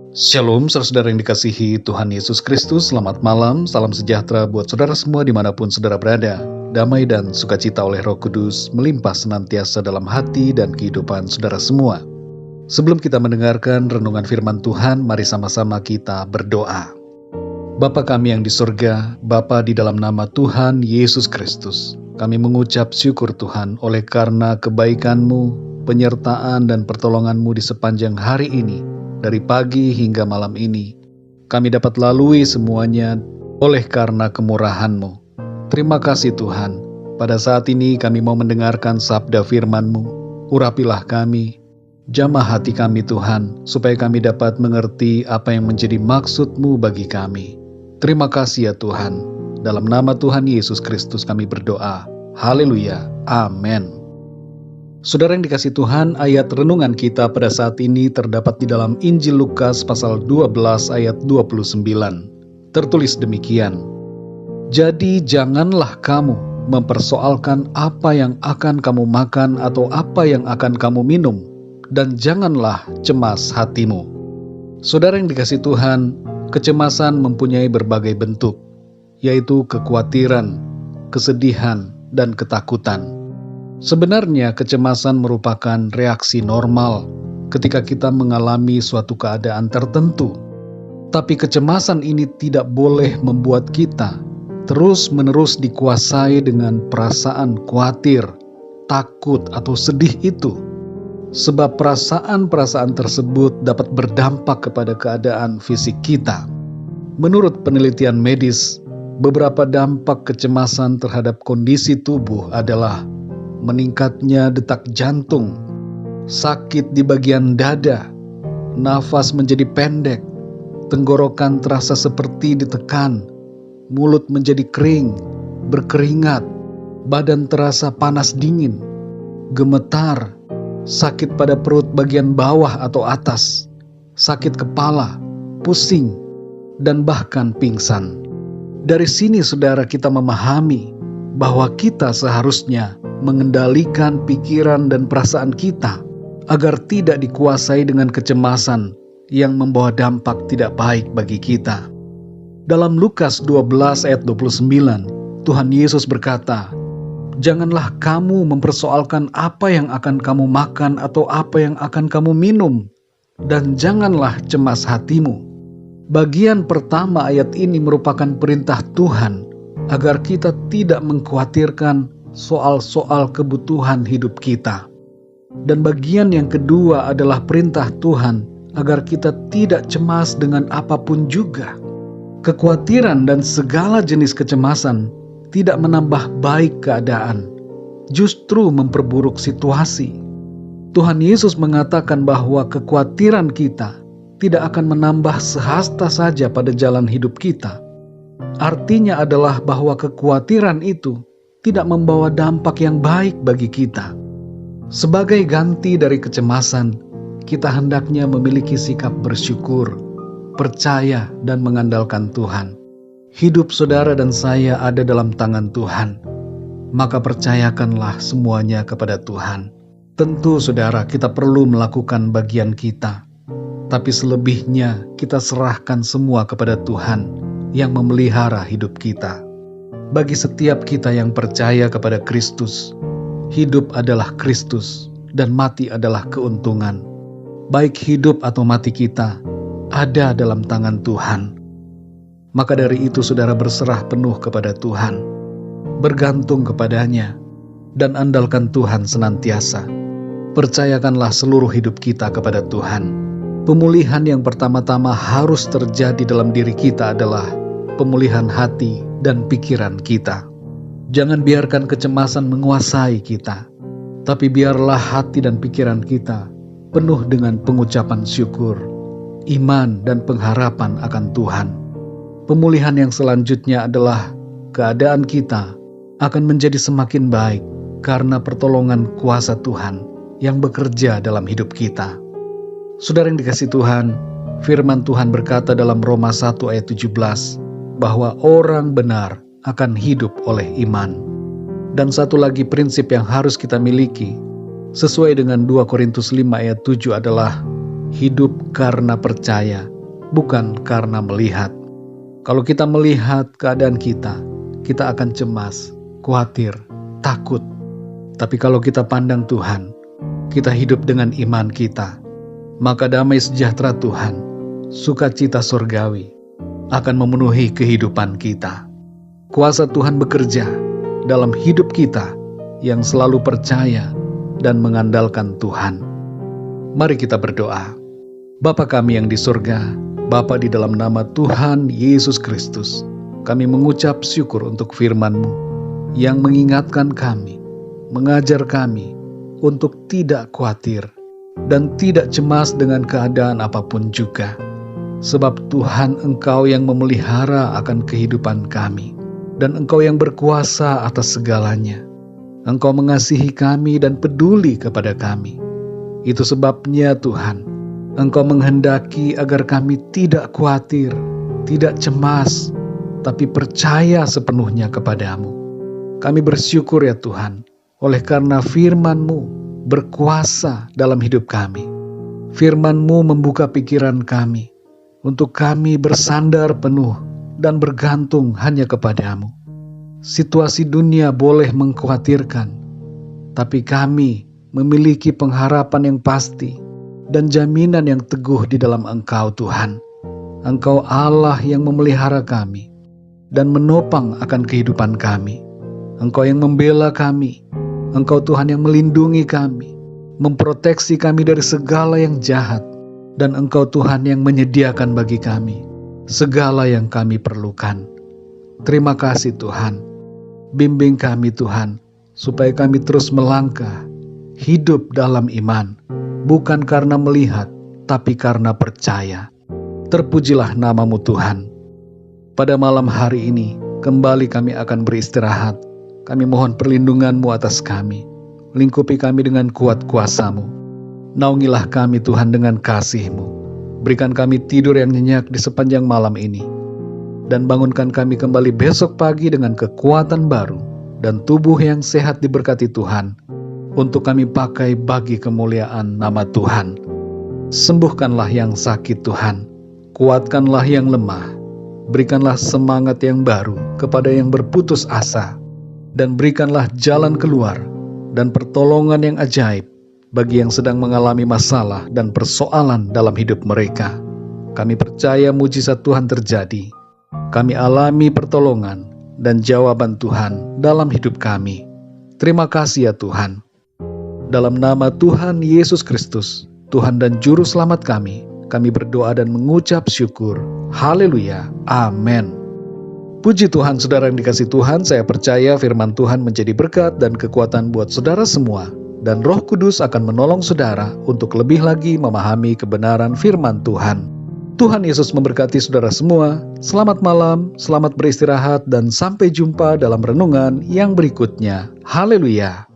Shalom, saudara yang dikasihi Tuhan Yesus Kristus. Selamat malam, salam sejahtera buat saudara semua dimanapun saudara berada. Damai dan sukacita oleh Roh Kudus melimpah senantiasa dalam hati dan kehidupan saudara semua. Sebelum kita mendengarkan renungan firman Tuhan, mari sama-sama kita berdoa. Bapa kami yang di surga, Bapa di dalam nama Tuhan Yesus Kristus, kami mengucap syukur Tuhan oleh karena kebaikan-Mu, penyertaan dan pertolongan-Mu di sepanjang hari ini. Dari pagi hingga malam ini, kami dapat lalui semuanya oleh karena kemurahan-Mu. Terima kasih Tuhan, pada saat ini kami mau mendengarkan sabda firman-Mu. Urapilah kami, jamah hati kami Tuhan, supaya kami dapat mengerti apa yang menjadi maksud-Mu bagi kami. Terima kasih ya Tuhan, dalam nama Tuhan Yesus Kristus kami berdoa. Haleluya, amin. Saudara yang dikasihi Tuhan, ayat renungan kita pada saat ini terdapat di dalam Injil Lukas pasal 12 ayat 29. Tertulis demikian, "Jadi janganlah kamu mempersoalkan apa yang akan kamu makan atau apa yang akan kamu minum, dan janganlah cemas hatimu." Saudara yang dikasihi Tuhan, kecemasan mempunyai berbagai bentuk, yaitu kekhawatiran, kesedihan, dan ketakutan. Sebenarnya kecemasan merupakan reaksi normal ketika kita mengalami suatu keadaan tertentu. Tapi kecemasan ini tidak boleh membuat kita terus-menerus dikuasai dengan perasaan khawatir, takut, atau sedih itu. Sebab perasaan-perasaan tersebut dapat berdampak kepada keadaan fisik kita. Menurut penelitian medis, beberapa dampak kecemasan terhadap kondisi tubuh adalah meningkatnya detak jantung, sakit di bagian dada, nafas menjadi pendek, tenggorokan terasa seperti ditekan, mulut menjadi kering, berkeringat, badan terasa panas dingin, gemetar, sakit pada perut bagian bawah atau atas, sakit kepala, pusing, dan bahkan pingsan. Dari sini saudara kita memahami bahwa kita seharusnya mengendalikan pikiran dan perasaan kita agar tidak dikuasai dengan kecemasan yang membawa dampak tidak baik bagi kita. Dalam Lukas 12 ayat 29, Tuhan Yesus berkata, "Janganlah kamu mempersoalkan apa yang akan kamu makan atau apa yang akan kamu minum, dan janganlah cemas hatimu." Bagian pertama ayat ini merupakan perintah Tuhan agar kita tidak mengkhawatirkan soal-soal kebutuhan hidup kita. Dan bagian yang kedua adalah perintah Tuhan agar kita tidak cemas dengan apapun juga. Kekhawatiran dan segala jenis kecemasan tidak menambah baik keadaan, justru memperburuk situasi. Tuhan Yesus mengatakan bahwa kekhawatiran kita tidak akan menambah sehasta saja pada jalan hidup kita. Artinya adalah bahwa kekhawatiran itu tidak membawa dampak yang baik bagi kita. Sebagai ganti dari kecemasan, kita hendaknya memiliki sikap bersyukur, percaya, dan mengandalkan Tuhan. Hidup saudara dan saya ada dalam tangan Tuhan, maka percayakanlah semuanya kepada Tuhan. Tentu saudara, kita perlu melakukan bagian kita, tapi selebihnya kita serahkan semua kepada Tuhan yang memelihara hidup kita. Bagi setiap kita yang percaya kepada Kristus, hidup adalah Kristus dan mati adalah keuntungan. Baik hidup atau mati kita ada dalam tangan Tuhan. Maka dari itu saudara berserah penuh kepada Tuhan, bergantung kepadanya, dan andalkan Tuhan senantiasa. Percayakanlah seluruh hidup kita kepada Tuhan. Pemulihan yang pertama-tama harus terjadi dalam diri kita adalah pemulihan hati dan pikiran kita. Jangan biarkan kecemasan menguasai kita, tapi biarlah hati dan pikiran kita penuh dengan pengucapan syukur, iman, dan pengharapan akan Tuhan. Pemulihan yang selanjutnya adalah keadaan kita akan menjadi semakin baik karena pertolongan kuasa Tuhan yang bekerja dalam hidup kita. Saudara yang dikasihi Tuhan, firman Tuhan berkata dalam Roma 1 ayat 17, bahwa orang benar akan hidup oleh iman. Dan satu lagi prinsip yang harus kita miliki, sesuai dengan 2 Korintus 5 ayat 7 adalah hidup karena percaya bukan karena melihat. Kalau kita melihat keadaan kita akan cemas, khawatir, takut. Tapi kalau kita pandang Tuhan, kita hidup dengan iman kita, maka damai sejahtera Tuhan, sukacita surgawi akan memenuhi kehidupan kita. Kuasa Tuhan bekerja dalam hidup kita yang selalu percaya dan mengandalkan Tuhan. Mari kita berdoa. Bapa kami yang di surga, Bapa, di dalam nama Tuhan Yesus Kristus, kami mengucap syukur untuk firman-Mu yang mengingatkan kami, mengajar kami untuk tidak khawatir dan tidak cemas dengan keadaan apapun juga. Sebab Tuhan, Engkau yang memelihara akan kehidupan kami, dan Engkau yang berkuasa atas segalanya. Engkau mengasihi kami dan peduli kepada kami. Itu sebabnya Tuhan, Engkau menghendaki agar kami tidak khawatir, tidak cemas, tapi percaya sepenuhnya kepadamu. Kami bersyukur ya Tuhan, oleh karena firman-Mu berkuasa dalam hidup kami. Firman-Mu membuka pikiran kami, untuk kami bersandar penuh dan bergantung hanya kepadamu. Situasi dunia boleh mengkhawatirkan, tapi kami memiliki pengharapan yang pasti dan jaminan yang teguh di dalam Engkau Tuhan. Engkau Allah yang memelihara kami dan menopang akan kehidupan kami. Engkau yang membela kami. Engkau Tuhan yang melindungi kami, memproteksi kami dari segala yang jahat. Dan Engkau Tuhan yang menyediakan bagi kami segala yang kami perlukan. Terima kasih Tuhan. Bimbing kami Tuhan, supaya kami terus melangkah, hidup dalam iman, bukan karena melihat, tapi karena percaya. Terpujilah nama-Mu Tuhan. Pada malam hari ini, kembali kami akan beristirahat. Kami mohon perlindungan-Mu atas kami. Lingkupi kami dengan kuat kuasa-Mu. Naungilah kami Tuhan dengan kasih-Mu. Berikan kami tidur yang nyenyak di sepanjang malam ini. Dan bangunkan kami kembali besok pagi dengan kekuatan baru dan tubuh yang sehat diberkati Tuhan, untuk kami pakai bagi kemuliaan nama Tuhan. Sembuhkanlah yang sakit Tuhan. Kuatkanlah yang lemah. Berikanlah semangat yang baru kepada yang berputus asa. Dan berikanlah jalan keluar dan pertolongan yang ajaib bagi yang sedang mengalami masalah dan persoalan dalam hidup mereka. Kami percaya mujizat Tuhan terjadi. Kami alami pertolongan dan jawaban Tuhan dalam hidup kami. Terima kasih ya Tuhan. Dalam nama Tuhan Yesus Kristus, Tuhan dan Juru Selamat kami berdoa dan mengucap syukur. Haleluya. Amin. Puji Tuhan, saudara yang dikasihi Tuhan, saya percaya firman Tuhan menjadi berkat dan kekuatan buat saudara semua. Dan Roh Kudus akan menolong saudara untuk lebih lagi memahami kebenaran firman Tuhan. Tuhan Yesus memberkati saudara semua. Selamat malam, selamat beristirahat, dan sampai jumpa dalam renungan yang berikutnya. Haleluya.